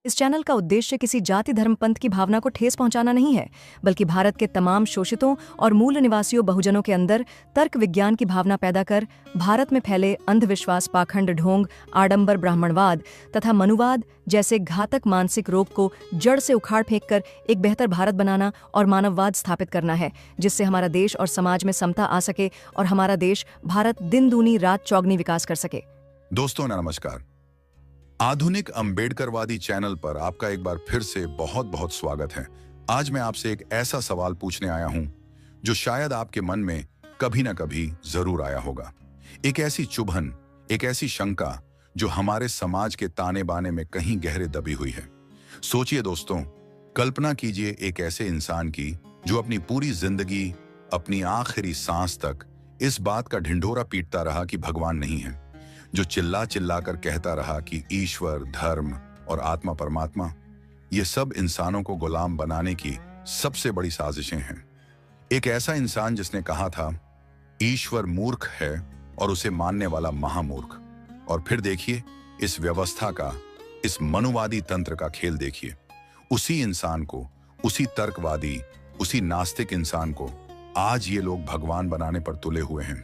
इस चैनल का उद्देश्य किसी जाति धर्म पंथ की भावना को ठेस पहुंचाना नहीं है, बल्कि भारत के तमाम शोषितों और मूल निवासियों बहुजनों के अंदर तर्क विज्ञान की भावना पैदा कर भारत में फैले अंधविश्वास, पाखंड, ढोंग, आडंबर, ब्राह्मणवाद तथा मनुवाद जैसे घातक मानसिक रोग को जड़ से उखाड़ फेंककर एक बेहतर भारत बनाना और मानववाद स्थापित करना है, जिससे हमारा देश और समाज में समता आ सके और हमारा देश भारत दिन दूनी रात चौगनी विकास कर सके। दोस्तों नमस्कार। आधुनिक अंबेडकरवादी चैनल पर आपका एक बार फिर से बहुत बहुत स्वागत है। आज मैं आपसे एक ऐसा सवाल पूछने आया हूं जो शायद आपके मन में कभी ना कभी जरूर आया होगा। एक ऐसी चुभन, एक ऐसी शंका जो हमारे समाज के ताने बाने में कहीं गहरे दबी हुई है। सोचिए दोस्तों, कल्पना कीजिए एक ऐसे इंसान की जो अपनी पूरी जिंदगी, अपनी आखिरी सांस तक इस बात का ढिंढोरा पीटता रहा कि भगवान नहीं है, जो चिल्ला चिल्ला कर कहता रहा कि ईश्वर, धर्म और आत्मा परमात्मा ये सब इंसानों को गुलाम बनाने की सबसे बड़ी साजिशें हैं। एक ऐसा इंसान जिसने कहा था ईश्वर मूर्ख है और उसे मानने वाला महामूर्ख। और फिर देखिए इस व्यवस्था का, इस मनुवादी तंत्र का खेल देखिए। उसी इंसान को, उसी तर्कवादी, उसी नास्तिक इंसान को आज ये लोग भगवान बनाने पर तुले हुए हैं।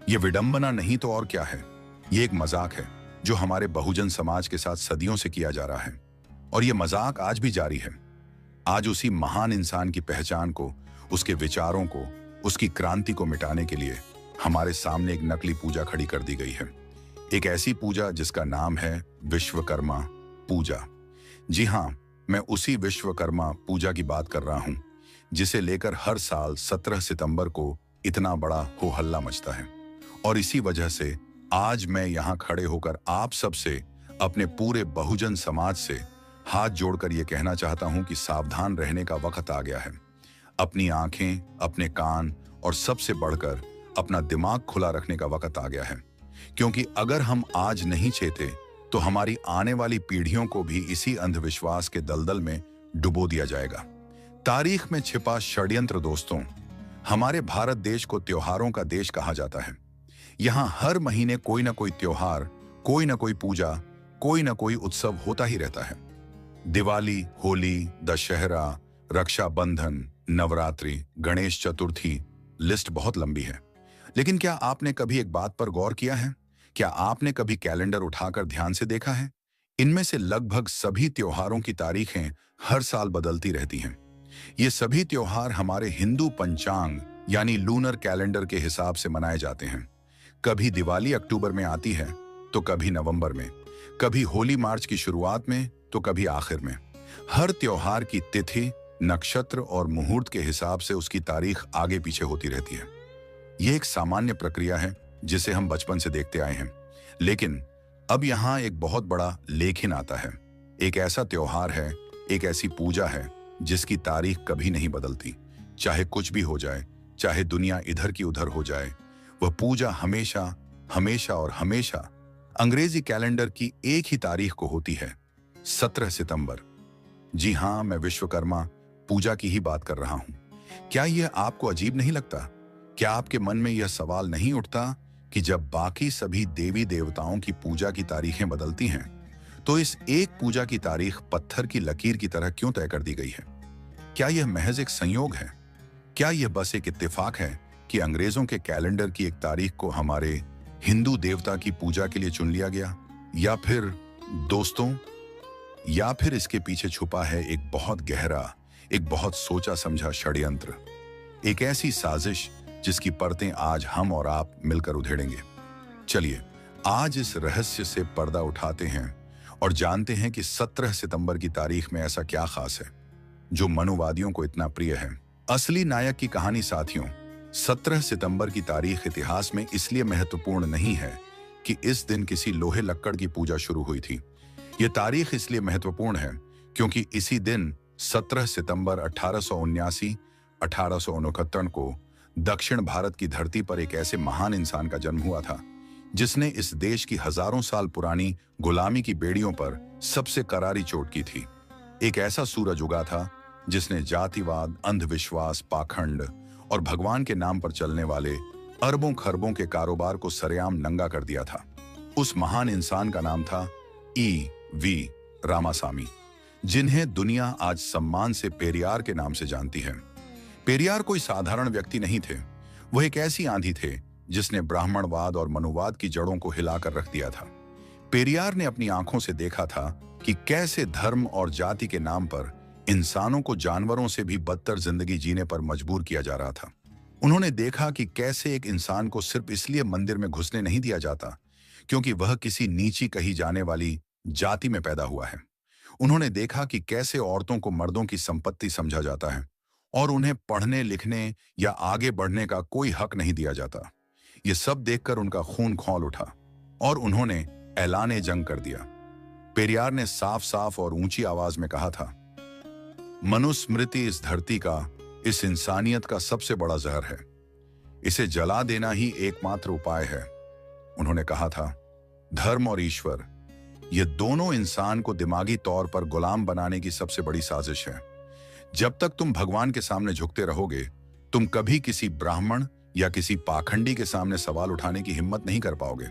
ये विडंबना नहीं तो और क्या है। ये एक मजाक है जो हमारे बहुजन समाज के साथ सदियों से किया जा रहा है, और ये मजाक आज भी जारी है। आज उसी महान इंसान की पहचान को, उसके विचारों को, उसकी क्रांति को मिटाने के लिए हमारे सामने एक नकली पूजा खड़ी कर दी गई है। एक ऐसी पूजा जिसका नाम है विश्वकर्मा पूजा। जी हां, मैं उसी विश्वकर्मा पूजा की बात कर रहा हूं जिसे लेकर हर साल 17 सितंबर को इतना बड़ा हो हल्ला मचता है। और इसी वजह से आज मैं यहां खड़े होकर आप सबसे, अपने पूरे बहुजन समाज से हाथ जोड़कर यह कहना चाहता हूं कि सावधान रहने का वक्त आ गया है। अपनी आंखें, अपने कान और सबसे बढ़कर अपना दिमाग खुला रखने का वक्त आ गया है, क्योंकि अगर हम आज नहीं चेते तो हमारी आने वाली पीढ़ियों को भी इसी अंधविश्वास के दलदल में डुबो दिया जाएगा। तारीख में छिपा षड्यंत्र दोस्तों, हमारे भारत देश को त्योहारों का देश कहा जाता है। यहाँ हर महीने कोई ना कोई त्योहार, कोई ना कोई पूजा, कोई ना कोई उत्सव होता ही रहता है। दिवाली, होली, दशहरा, रक्षाबंधन, नवरात्रि, गणेश चतुर्थी, लिस्ट बहुत लंबी है। लेकिन क्या आपने कभी एक बात पर गौर किया है? क्या आपने कभी कैलेंडर उठाकर ध्यान से देखा है? इनमें से लगभग सभी त्योहारों की तारीखें हर साल बदलती रहती हैं। ये सभी त्योहार हमारे हिंदू पंचांग यानी लूनर कैलेंडर के हिसाब से मनाए जाते हैं। कभी दिवाली अक्टूबर में आती है तो कभी नवंबर में, कभी होली मार्च की शुरुआत में तो कभी आखिर में। हर त्योहार की तिथि, नक्षत्र और मुहूर्त के हिसाब से उसकी तारीख आगे पीछे होती रहती है। यह एक सामान्य प्रक्रिया है जिसे हम बचपन से देखते आए हैं। लेकिन अब यहाँ एक बहुत बड़ा लेकिन आता है। एक ऐसा त्योहार है, एक ऐसी पूजा है जिसकी तारीख कभी नहीं बदलती। चाहे कुछ भी हो जाए, चाहे दुनिया इधर की उधर हो जाए, वह पूजा हमेशा हमेशा और हमेशा अंग्रेजी कैलेंडर की एक ही तारीख को होती है, 17 सितंबर। जी हां, मैं विश्वकर्मा पूजा की ही बात कर रहा हूं। क्या यह आपको अजीब नहीं लगता? क्या आपके मन में यह सवाल नहीं उठता कि जब बाकी सभी देवी देवताओं की पूजा की तारीखें बदलती हैं, तो इस एक पूजा की तारीख पत्थर की लकीर की तरह क्यों तय कर दी गई है? क्या यह महज एक संयोग है? क्या यह बस एक इत्तेफाक है कि अंग्रेजों के कैलेंडर की एक तारीख को हमारे हिंदू देवता की पूजा के लिए चुन लिया गया? या फिर दोस्तों, या फिर इसके पीछे छुपा है एक बहुत गहरा, एक बहुत सोचा समझा षड्यंत्र, एक ऐसी साजिश जिसकी परतें आज हम और आप मिलकर उधेड़ेंगे। चलिए आज इस रहस्य से पर्दा उठाते हैं और जानते हैं कि 17 सितंबर की तारीख में ऐसा क्या खास है जो मनुवादियों को इतना प्रिय है। असली नायक की कहानी साथियों, 17 सितंबर की तारीख इतिहास में इसलिए महत्वपूर्ण नहीं है कि इस दिन किसी लोहे लक्कड़ की पूजा शुरू हुई थी। यह तारीख इसलिए महत्वपूर्ण है क्योंकि इसी दिन 17 सितंबर 1879 को दक्षिण भारत की धरती पर एक ऐसे महान इंसान का जन्म हुआ था जिसने इस देश की हजारों साल पुरानी गुलामी की बेड़ियों पर सबसे करारी चोट की थी। एक ऐसा सूरज उगा था जिसने जातिवाद, अंधविश्वास, पाखंड और भगवान के नाम पर चलने वाले अरबों खरबों के कारोबार को सरेआम नंगा कर दिया था। उस महान इंसान का नाम था E.V. रामासामी। जिन्हें दुनिया आज सम्मान से पेरियार के नाम से जानती है। पेरियार कोई साधारण व्यक्ति नहीं थे। वह एक ऐसी आंधी थे जिसने ब्राह्मणवाद और मनुवाद की जड़ों को हिलाकर रख दिया था। पेरियार ने अपनी आंखों से देखा था कि कैसे धर्म और जाति के नाम पर इंसानों को जानवरों से भी बदतर जिंदगी जीने पर मजबूर किया जा रहा था। उन्होंने देखा कि कैसे एक इंसान को सिर्फ इसलिए मंदिर में घुसने नहीं दिया जाता क्योंकि वह किसी नीची कही जाने वाली जाति में पैदा हुआ है। उन्होंने देखा कि कैसे औरतों को मर्दों की संपत्ति समझा जाता है और उन्हें पढ़ने लिखने या आगे बढ़ने का कोई हक नहीं दिया जाता। ये सब देखकर उनका खून खौल उठा और उन्होंने ऐलान जंग कर दिया। पेरियार ने साफ साफ और ऊंची आवाज में कहा था, मनुस्मृति इस धरती का, इस इंसानियत का सबसे बड़ा जहर है। इसे जला देना ही एकमात्र उपाय है। उन्होंने कहा था, धर्म और ईश्वर, ये दोनों इंसान को दिमागी तौर पर गुलाम बनाने की सबसे बड़ी साजिश है। जब तक तुम भगवान के सामने झुकते रहोगे, तुम कभी किसी ब्राह्मण या किसी पाखंडी के सामने सवाल उठाने की हिम्मत नहीं कर पाओगे।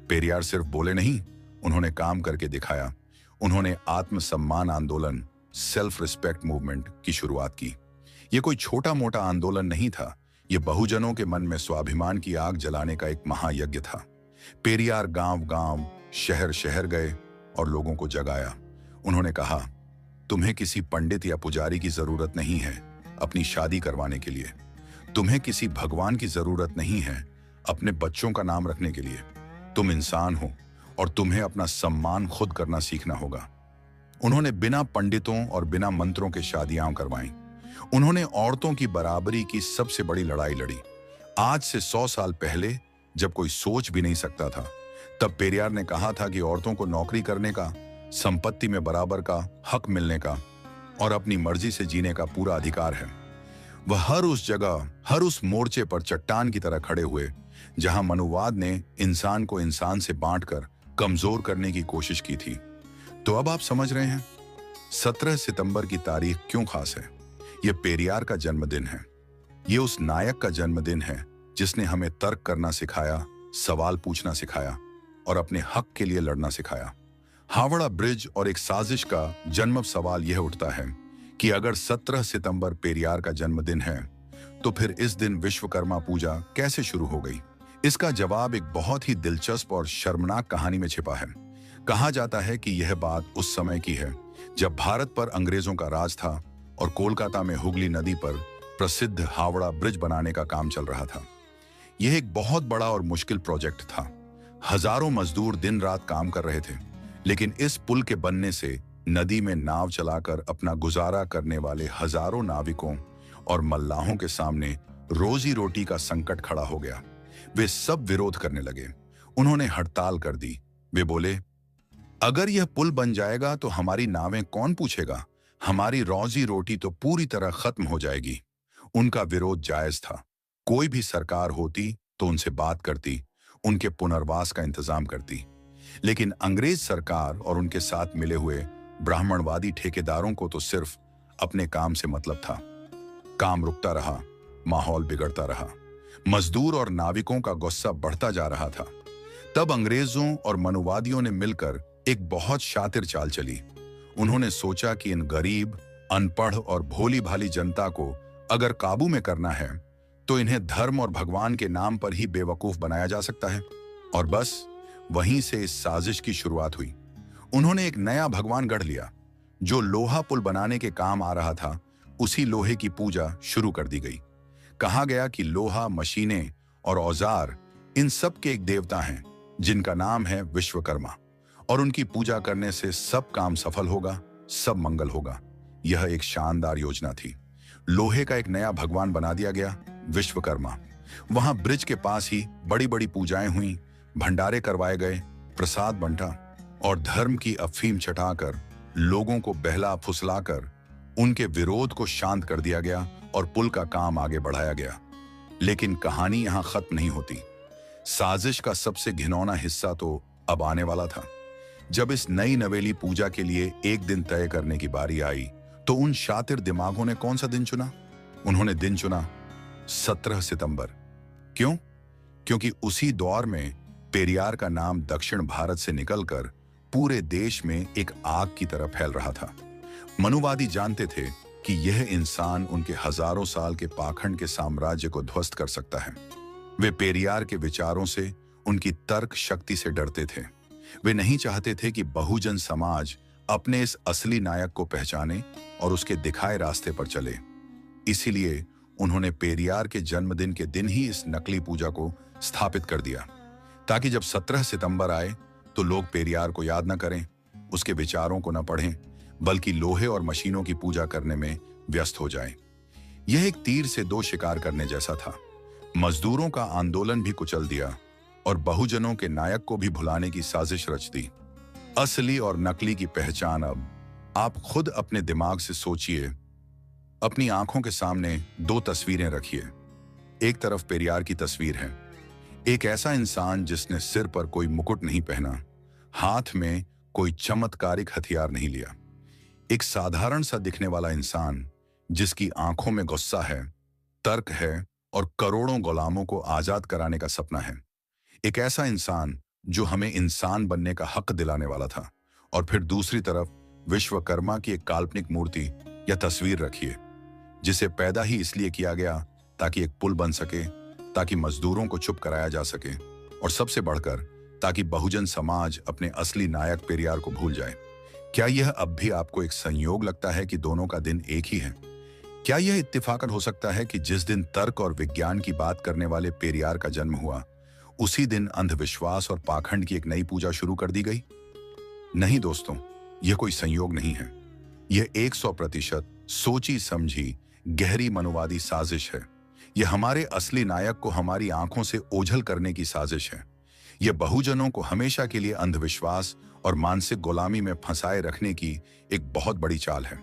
पेरियार सिर्फ बोले नहीं, उन्होंने काम करके दिखाया। उन्होंने आत्मसम्मान आंदोलन, सेल्फ रिस्पेक्ट मूवमेंट की शुरुआत की। यह कोई छोटा मोटा आंदोलन नहीं था, यह बहुजनों के मन में स्वाभिमान की आग जलाने का एक महायज्ञ था। पेरियार गांव गांव, शहर शहर गए और लोगों को जगाया। उन्होंने कहा, तुम्हें किसी पंडित या पुजारी की जरूरत नहीं है अपनी शादी करवाने के लिए। तुम्हें किसी भगवान की जरूरत नहीं है अपने बच्चों का नाम रखने के लिए। तुम इंसान हो और तुम्हें अपना सम्मान खुद करना सीखना होगा। उन्होंने बिना पंडितों और बिना मंत्रों के शादियां करवाईं। उन्होंने औरतों की बराबरी की सबसे बड़ी लड़ाई लड़ी। आज से 100 साल पहले, जब कोई सोच भी नहीं सकता था, तब पेरियार ने कहा था कि औरतों को नौकरी करने का, संपत्ति में बराबर का हक मिलने का और अपनी मर्जी से जीने का पूरा अधिकार है। वह हर उस जगह, हर उस मोर्चे पर चट्टान की तरह खड़े हुए जहां मनुवाद ने इंसान को इंसान से बांटकर कमजोर करने की कोशिश की थी। तो अब आप समझ रहे हैं 17 सितंबर की तारीख क्यों खास है। यह पेरियार का जन्मदिन है। यह उस नायक का जन्मदिन है जिसने हमें तर्क करना सिखाया, सवाल पूछना सिखाया और अपने हक के लिए लड़ना सिखाया। हावड़ा ब्रिज और एक साजिश का जन्म सवाल यह उठता है कि अगर 17 सितंबर पेरियार का जन्मदिन है तो फिर इस दिन विश्वकर्मा पूजा कैसे शुरू हो गई। इसका जवाब एक बहुत ही दिलचस्प और शर्मनाक कहानी में छिपा है। कहा जाता है कि यह बात उस समय की है जब भारत पर अंग्रेजों का राज था और कोलकाता में हुगली नदी पर प्रसिद्ध हावड़ा ब्रिज बनाने का काम चल रहा था। यह एक बहुत बड़ा और मुश्किल प्रोजेक्ट था। हजारों मजदूर दिन रात काम कर रहे थे, लेकिन इस पुल के बनने से नदी में नाव चलाकर अपना गुजारा करने वाले हजारों नाविकों और मल्लाहों के सामने रोजी रोटी का संकट खड़ा हो गया। वे सब विरोध करने लगे। उन्होंने हड़ताल कर दी। वे बोले, अगर यह पुल बन जाएगा तो हमारी नावें कौन पूछेगा, हमारी रोजी रोटी तो पूरी तरह खत्म हो जाएगी। उनका विरोध जायज था। कोई भी सरकार होती तो उनसे बात करती, उनके पुनर्वास का इंतजाम करती। लेकिन अंग्रेज सरकार और उनके साथ मिले हुए ब्राह्मणवादी ठेकेदारों को तो सिर्फ अपने काम से मतलब था। काम रुकता रहा, माहौल बिगड़ता रहा, मजदूर और नाविकों का गुस्सा बढ़ता जा रहा था। तब अंग्रेजों और मनुवादियों ने मिलकर एक बहुत शातिर चाल चली। उन्होंने सोचा कि इन गरीब, अनपढ़ और भोली भाली जनता को अगर काबू में करना है तो इन्हें धर्म और भगवान के नाम पर ही बेवकूफ बनाया जा सकता है। और बस वहीं से इस साजिश की शुरुआत हुई। उन्होंने एक नया भगवान गढ़ लिया। जो लोहा पुल बनाने के काम आ रहा था, उसी लोहे की पूजा शुरू कर दी गई। कहा गया कि लोहा, मशीनें और औजार इन सब के एक देवता हैं जिनका नाम है विश्वकर्मा, और उनकी पूजा करने से सब काम सफल होगा, सब मंगल होगा। यह एक शानदार योजना थी। लोहे का एक नया भगवान बना दिया गया, विश्वकर्मा। वहां ब्रिज के पास ही बड़ी बड़ी पूजाएं हुई, भंडारे करवाए गए, प्रसाद बंटा और धर्म की अफीम चटाकर लोगों को बहला फुसलाकर उनके विरोध को शांत कर दिया गया और पुल का काम आगे बढ़ाया गया। लेकिन कहानी यहां खत्म नहीं होती। साजिश का सबसे घिनौना हिस्सा तो अब आने वाला था। जब इस नई नवेली पूजा के लिए एक दिन तय करने की बारी आई तो उन शातिर दिमागों ने कौन सा दिन चुना? उन्होंने दिन चुना 17 सितंबर। क्यों? क्योंकि उसी दौर में पेरियार का नाम दक्षिण भारत से निकलकर पूरे देश में एक आग की तरह फैल रहा था। मनुवादी जानते थे कि यह इंसान उनके हजारों साल के पाखंड के साम्राज्य को ध्वस्त कर सकता है। वे पेरियार के विचारों से, उनकी तर्क शक्ति से डरते थे। वे नहीं चाहते थे कि बहुजन समाज अपने इस असली नायक को पहचाने और उसके दिखाए रास्ते पर चले। इसीलिए उन्होंने पेरियार के जन्मदिन के दिन ही इस नकली पूजा को स्थापित कर दिया, ताकि जब 17 सितंबर आए तो लोग पेरियार को याद न करें, उसके विचारों को न पढ़ें, बल्कि लोहे और मशीनों की पूजा करने में व्यस्त हो जाएं। यह एक तीर से दो शिकार करने जैसा था। मजदूरों का आंदोलन भी कुचल दिया और बहुजनों के नायक को भी भुलाने की साजिश रच दी। असली और नकली की पहचान अब आप खुद अपने दिमाग से सोचिए। अपनी आंखों के सामने दो तस्वीरें रखिए। एक तरफ पेरियार की तस्वीर है, एक ऐसा इंसान जिसने सिर पर कोई मुकुट नहीं पहना, हाथ में कोई चमत्कारिक हथियार नहीं लिया। एक साधारण सा दिखने वाला इंसान जिसकी आंखों में गुस्सा है, तर्क है और करोड़ों गुलामों को आजाद कराने का सपना है। एक ऐसा इंसान जो हमें इंसान बनने का हक दिलाने वाला था। और फिर दूसरी तरफ विश्वकर्मा की एक काल्पनिक मूर्ति या तस्वीर रखिए, जिसे पैदा ही इसलिए किया गया ताकि एक पुल बन सके, ताकि मजदूरों को चुप कराया जा सके और सबसे बढ़कर ताकि बहुजन समाज अपने असली नायक पेरियार को भूल जाए। क्या यह अब भी आपको एक संयोग लगता है कि दोनों का दिन एक ही है? क्या यह इत्तेफाकन हो सकता है कि जिस दिन तर्क और विज्ञान की बात करने वाले पेरियार का जन्म हुआ, उसी दिन अंधविश्वास और पाखंड की एक नई पूजा शुरू कर दी गई? नहीं दोस्तों, यह कोई संयोग नहीं है। यह 100% सोची समझी गहरी मनुवादी साजिश है। यह हमारे असली नायक को हमारी आंखों से ओझल करने की साजिश है। यह बहुजनों को हमेशा के लिए अंधविश्वास और मानसिक गुलामी में फंसाए रखने की एक बहुत बड़ी चाल है।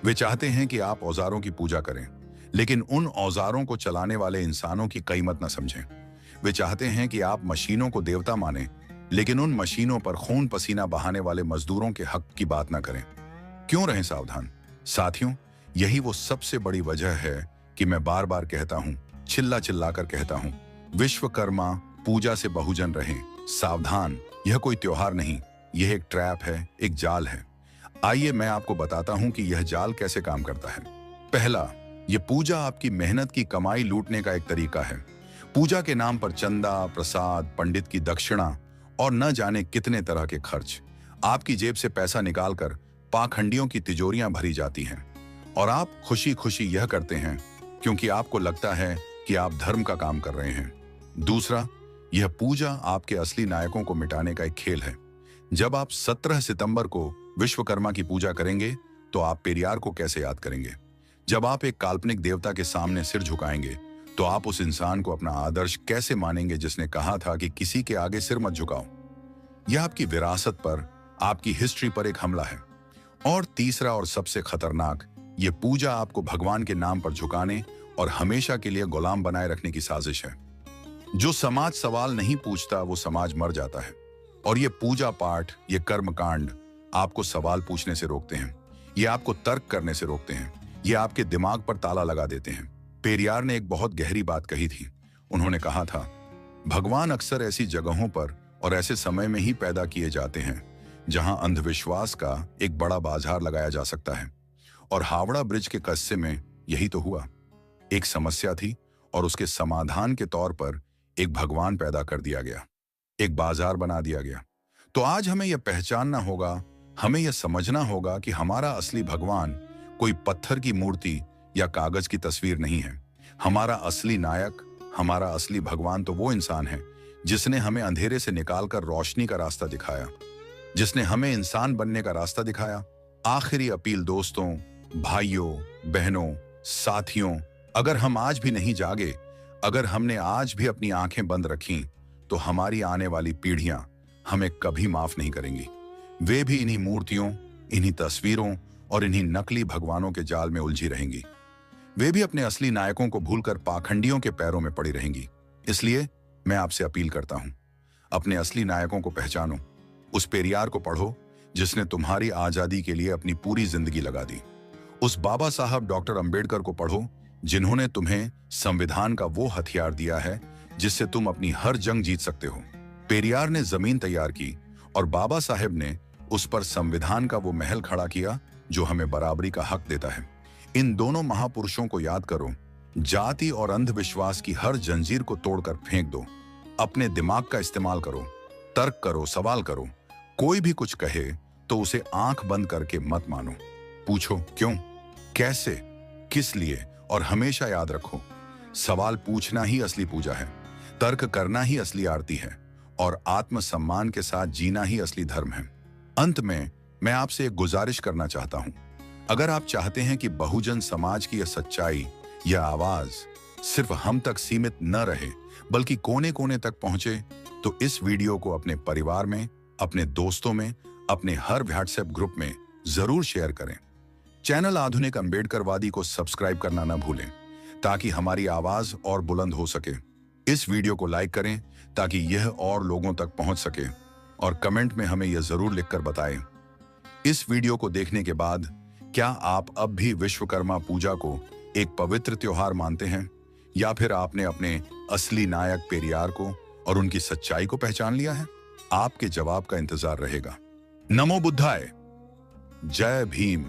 वे चाहते हैं कि आप औजारों की पूजा करें, लेकिन उन औजारों को चलाने वाले इंसानों की कीमत न समझें। वे चाहते हैं कि आप मशीनों को देवता मानें, लेकिन उन मशीनों पर खून पसीना बहाने वाले मजदूरों के हक की बात न करें। क्यों रहें सावधान साथियों, यही वो सबसे बड़ी वजह है कि मैं बार बार कहता हूं, चिल्ला चिल्ला कर कहता हूं, विश्वकर्मा पूजा से बहुजन रहें। सावधान, यह कोई त्योहार नहीं, यह एक ट्रैप है, एक जाल है। आइए मैं आपको बताता हूं कि यह जाल कैसे काम करता है। पहला, यह पूजा आपकी मेहनत की कमाई लूटने का एक तरीका है। पूजा के नाम पर चंदा, प्रसाद, पंडित की दक्षिणा और न जाने कितने तरह के खर्च। आपकी जेब से पैसा निकालकर पाखंडियों की तिजोरियां भरी जाती हैं और आप खुशी खुशी यह करते हैं क्योंकि आपको लगता है कि आप धर्म का काम कर रहे हैं। दूसरा, यह पूजा आपके असली नायकों को मिटाने का एक खेल है। जब आप 17 सितंबर को विश्वकर्मा की पूजा करेंगे तो आप पेरियार को कैसे याद करेंगे? जब आप एक काल्पनिक देवता के सामने सिर झुकाएंगे तो आप उस इंसान को अपना आदर्श कैसे मानेंगे जिसने कहा था कि किसी के आगे सिर मत झुकाओ? यह आपकी विरासत पर, आपकी हिस्ट्री पर एक हमला है। और तीसरा और सबसे खतरनाक, यह पूजा आपको भगवान के नाम पर झुकाने और हमेशा के लिए गुलाम बनाए रखने की साजिश है। जो समाज सवाल नहीं पूछता वो समाज मर जाता है। और ये पूजा पाठ, ये कर्मकांड आपको सवाल पूछने से रोकते हैं, ये आपको तर्क करने से रोकते हैं, ये आपके दिमाग पर ताला लगा देते हैं। पेरियार ने एक बहुत गहरी बात कही थी। उन्होंने कहा था, भगवान अक्सर ऐसी जगहों पर और ऐसे समय में ही पैदा किए जाते हैं जहां अंधविश्वास का एक बड़ा बाजार लगाया जा सकता है। और हावड़ा ब्रिज के किस्से में यही तो हुआ। एक समस्या थी और उसके समाधान के तौर पर एक भगवान पैदा कर दिया गया, एक बाजार बना दिया गया। तो आज हमें यह पहचानना होगा, हमें यह समझना होगा कि हमारा असली भगवान कोई पत्थर की मूर्ति या कागज की तस्वीर नहीं है। हमारा असली नायक, हमारा असली भगवान तो वो इंसान है जिसने हमें अंधेरे से निकालकर रोशनी का रास्ता दिखाया, जिसने हमें इंसान बनने का रास्ता दिखाया। आखिरी अपील दोस्तों, भाइयों, बहनों, साथियों, अगर हम आज भी नहीं जागे, अगर हमने आज भी अपनी आंखें बंद रखीं, तो हमारी आने वाली पीढ़ियां हमें कभी माफ नहीं करेंगी। वे भी इन्हीं मूर्तियों, इन्हीं तस्वीरों और इन्हीं नकली भगवानों के जाल में उलझी रहेंगी। वे भी अपने असली नायकों को भूलकर पाखंडियों के पैरों में पड़ी रहेंगी। इसलिए मैं आपसे अपील करता हूं, अपने असली नायकों को पहचानो। उस पेरियार को पढ़ो जिसने तुम्हारी आजादी के लिए अपनी पूरी जिंदगी लगा दी। उस बाबा साहब डॉक्टर अंबेडकर को पढ़ो जिन्होंने तुम्हें संविधान का वो हथियार दिया है जिससे तुम अपनी हर जंग जीत सकते हो। पेरियार ने जमीन तैयार की और बाबा साहेब ने उस पर संविधान का वो महल खड़ा किया जो हमें बराबरी का हक देता है। इन दोनों महापुरुषों को याद करो। जाति और अंधविश्वास की हर जंजीर को तोड़कर फेंक दो। अपने दिमाग का इस्तेमाल करो, तर्क करो, सवाल करो। कोई भी कुछ कहे तो उसे आंख बंद करके मत मानो। पूछो क्यों, कैसे, किस लिए, और हमेशा याद रखो, सवाल पूछना ही असली पूजा है, तर्क करना ही असली आरती है, और आत्मसम्मान के साथ जीना ही असली धर्म है। अंत में मैं आपसे एक गुजारिश करना चाहता हूं। अगर आप चाहते हैं कि बहुजन समाज की यह सच्चाई, यह आवाज सिर्फ हम तक सीमित न रहे बल्कि कोने कोने तक पहुंचे, तो इस वीडियो को अपने परिवार में, अपने दोस्तों में, अपने हर व्हाट्सएप ग्रुप में जरूर शेयर करें। चैनल आधुनिक अंबेडकरवादी को सब्सक्राइब करना न भूलें ताकि हमारी आवाज और बुलंद हो सके। इस वीडियो को लाइक करें ताकि यह और लोगों तक पहुंच सके, और कमेंट में हमें यह जरूर लिखकर बताएं। इस वीडियो को देखने के बाद क्या आप अब भी विश्वकर्मा पूजा को एक पवित्र त्योहार मानते हैं, या फिर आपने अपने असली नायक पेरियार को और उनकी सच्चाई को पहचान लिया है? आपके जवाब का इंतजार रहेगा। नमो बुद्धाय। जय भीम।